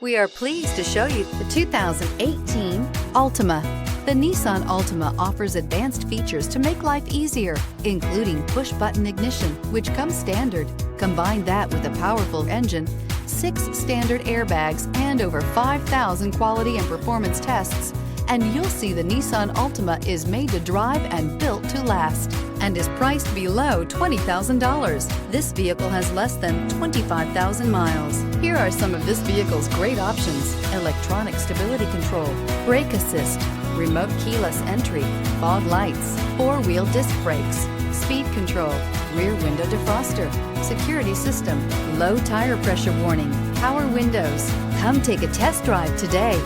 We are pleased to show you the 2018 Altima. The Nissan Altima offers advanced features to make life easier, including push-button ignition, which comes standard. Combine that with a powerful engine, 6 standard airbags, and over 5,000 quality and performance tests, and you'll see the Nissan Altima is made to drive and built to last, and is priced below $20,000. This vehicle has less than 25,000 miles. Here are some of this vehicle's great options: electronic stability control, brake assist, remote keyless entry, fog lights, 4-wheel disc brakes, speed control, rear window defroster, security system, low tire pressure warning, power windows. Come take a test drive today.